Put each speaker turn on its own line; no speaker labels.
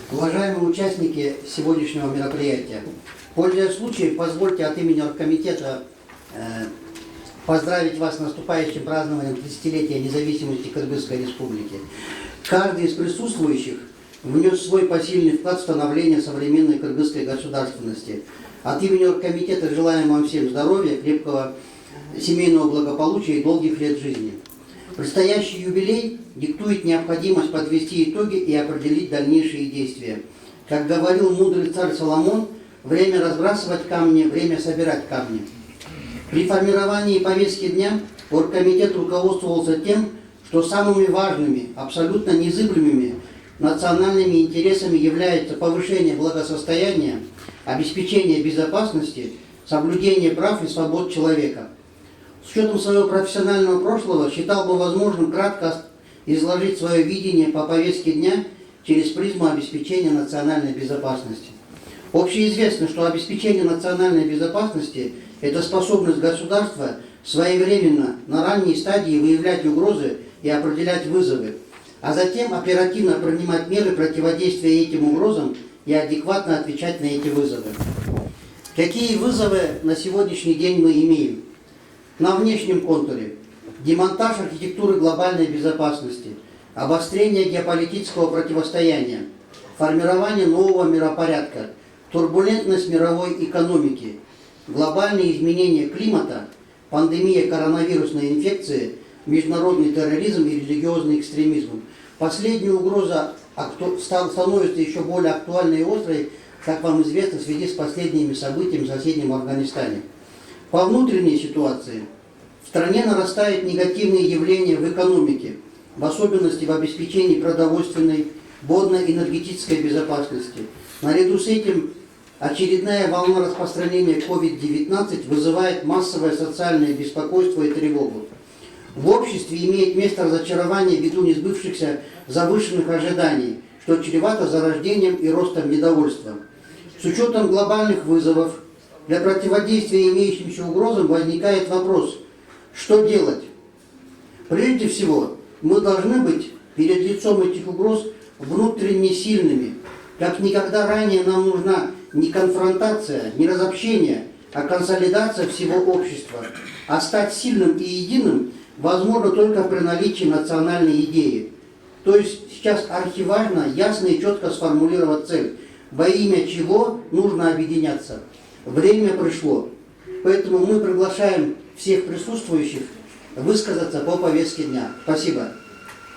Уважаемые участники сегодняшнего мероприятия, пользуясь случаем, позвольте от имени оргкомитета поздравить вас с наступающим празднованием 30-летия независимости Кыргызской Республики. Каждый из присутствующих внес свой посильный вклад в становление современной кыргызской государственности. От имени оргкомитета желаем вам всем здоровья, крепкого семейного благополучия и долгих лет жизни. Предстоящий юбилей диктует необходимость подвести итоги и определить дальнейшие действия. Как говорил мудрый царь Соломон, время разбрасывать камни, время собирать камни. При формировании повестки дня оргкомитет руководствовался тем, что самыми важными, абсолютно незыблемыми национальными интересами являются повышение благосостояния, обеспечение безопасности, соблюдение прав и свобод человека. С учетом своего профессионального прошлого считал бы возможным кратко изложить свое видение по повестке дня через призму обеспечения национальной безопасности. Общеизвестно, что обеспечение национальной безопасности – это способность государства своевременно на ранней стадии выявлять угрозы и определять вызовы, а затем оперативно принимать меры противодействия этим угрозам и адекватно отвечать на эти вызовы. Какие вызовы на сегодняшний день мы имеем? На внешнем контуре демонтаж архитектуры глобальной безопасности, обострение геополитического противостояния, формирование нового миропорядка, турбулентность мировой экономики, глобальные изменения климата, пандемия коронавирусной инфекции, международный терроризм и религиозный экстремизм. Последняя угроза становится еще более актуальной и острой, как вам известно, в связи с последними событиями в соседнем Афганистане. По внутренней ситуации в стране нарастают негативные явления в экономике, в особенности в обеспечении продовольственной, водно-энергетической безопасности. Наряду с этим очередная волна распространения COVID-19 вызывает массовое социальное беспокойство и тревогу. В обществе имеет место разочарование ввиду несбывшихся завышенных ожиданий, что чревато зарождением и ростом недовольства. С учетом глобальных вызовов, для противодействия имеющимся угрозам возникает вопрос, что делать? Прежде всего, мы должны быть перед лицом этих угроз внутренне сильными. Как никогда ранее нам нужна не конфронтация, не разобщение, а консолидация всего общества. А стать сильным и единым возможно только при наличии национальной идеи. То есть сейчас архиважно, ясно и четко сформулировать цель, во имя чего нужно объединяться. Время пришло. Поэтому мы приглашаем всех присутствующих высказаться по повестке дня. Спасибо.